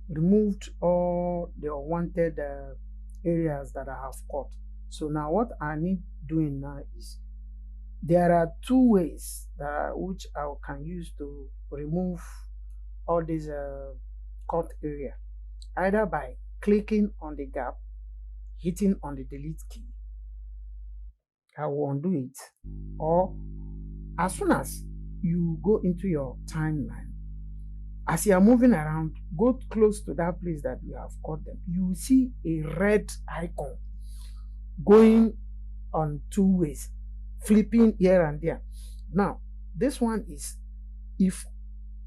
removed all the unwanted areas that I have cut. So now what I need doing now is, there are two ways that which I can use to remove all these cut area, either by clicking on the gap, hitting on the delete key, I will undo it, or as soon as you go into your timeline, as you are moving around, go close to that place that you have cut them. You will see a red icon going on two ways, flipping here and there. Now, this one is if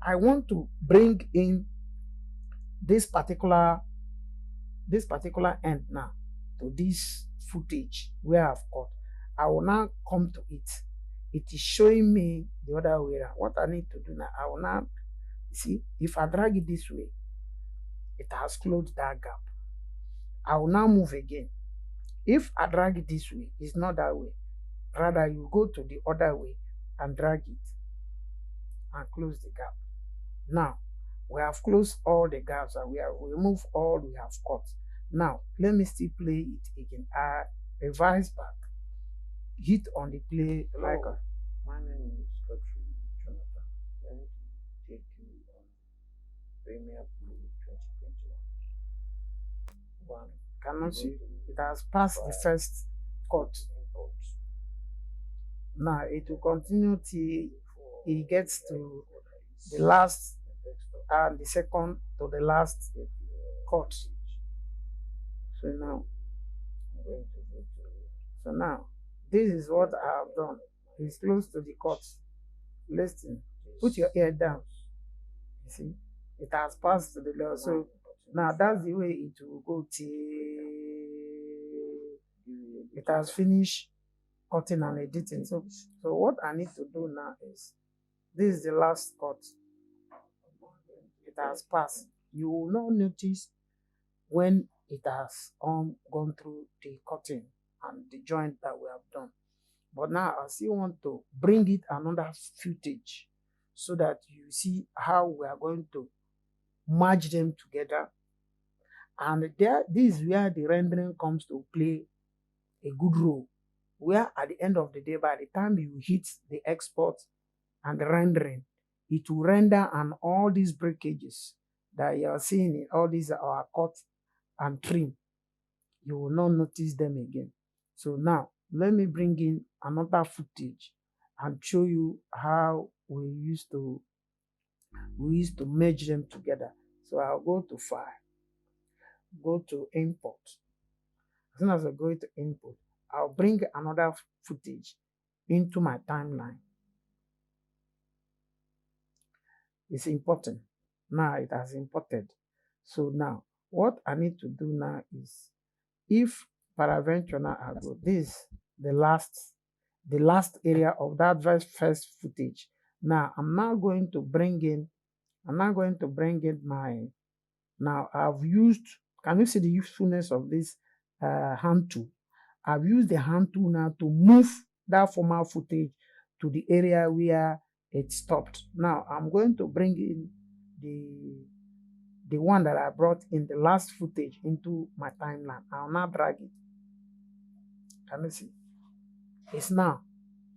I want to bring in this particular end now to this footage where I've cut, I will now come to it. It is showing me the other way around. What I need to do now, I will now see, if I drag it this way, it has closed that gap. I will now move again. If I drag it this way, it's not that way. Rather, you go to the other way and drag it and close the gap. Now, we have closed all the gaps and we have removed all we have cut. Now, let me still play it again. I revise back, hit on the play icon. My name is Jonathan. Let me take you on Premiere 2021. Cannot see. It has passed the first cut. Now it will continue till it gets to the last and the second to the last cut. So now this is what I have done. It's close to the cut. Listen, put your ear down. You see, it has passed to the left. So now that's the way it will go till it has finished cutting and editing. So what I need to do now is, this is the last cut. It has passed. You will not notice when it has gone through the cutting and the joint that we have done. But now I still want to bring it another footage so that you see how we are going to merge them together. And this is where the rendering comes to play a good role, where at the end of the day, by the time you hit the export and the rendering, it will render, and all these breakages that you are seeing in all these are cut and trim, you will not notice them again. So now let me bring in another footage and show you how we used to merge them together. So I'll go to File, go to Import. As soon as I go to Input, I'll bring another footage into my timeline. It's important. Now it has imported. So now what I need to do now is, if peradventure now I go, this the last area of that first footage. Now I'm now going to bring in my, now I've used, can you see the usefulness of this hand tool? I've used the hand tool now to move that former footage to the area where it stopped. Now I'm going to bring in the one that I brought in the last footage into my timeline. I'll now drag it. Can you see? It's now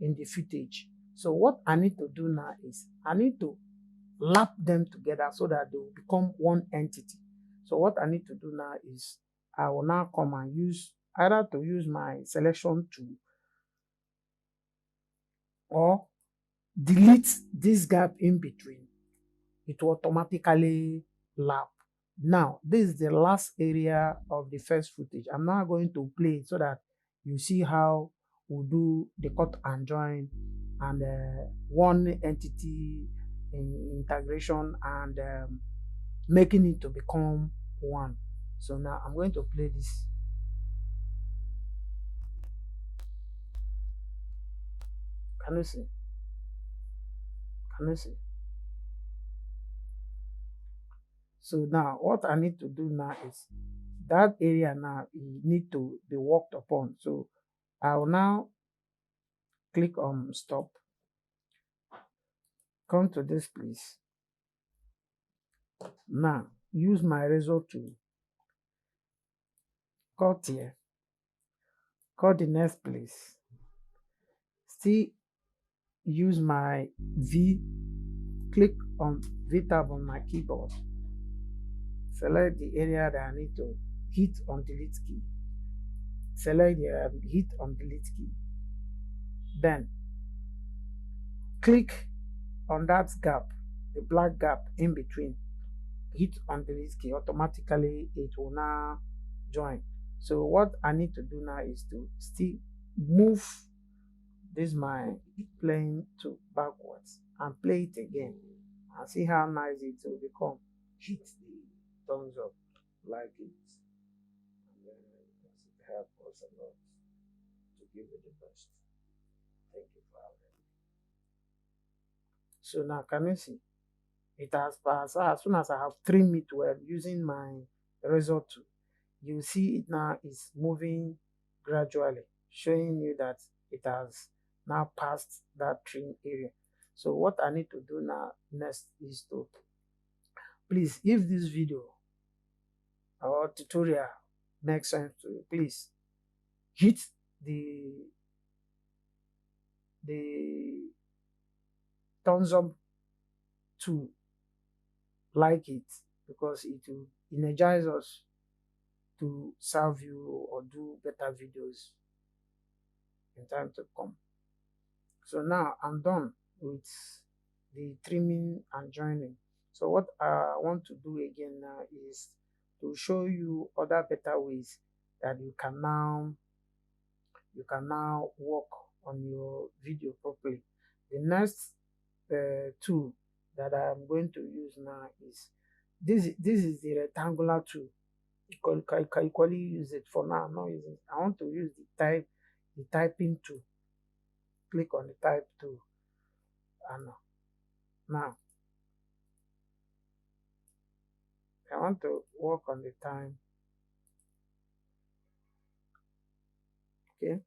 in the footage. So what I need to do now is, I need to lap them together so that they will become one entity. So what I need to do now is, I will now come and use my selection tool, or delete this gap in between. It will automatically lap. Now this is the last area of the first footage. I'm now going to play it so that you see how we do the cut and join and one entity integration and making it to become one. So now I'm going to play this. Can you see? Can you see? So now what I need to do now is, that area now need to be worked upon. So I will now click on stop, come to this place. Now use my razor to cut here, cut the next place, still use my V, click on V tab on my keyboard, select the area that I need to hit on delete key, select the hit on delete key, then click on that gap, the black gap in between, hit on delete key, automatically it will now join. So what I need to do now is to still move this my playing to backwards and play it again and see how nice it will become. Hit the thumbs up, like it, and then it helps us a lot to give it the best. Thank you for having me. So now can you see? It has passed. As soon as I have trimmed it well using my razor tool, you see it now is moving gradually, showing you that it has now passed that trim area. So what I need to do now next is to, please, if this video or tutorial makes sense to you, please hit the thumbs up to like it, because it will energize us to serve you or do better videos in time to come. So now I'm done with the trimming and joining. So what I want to do again now is to show you other better ways that you can now work on your video properly. The next tool that I'm going to use now is this is the rectangular tool. You can equally use it. For now I'm not using it. I want to use the typing tool. Click on the type tool, and now I want to work on the time. Okay,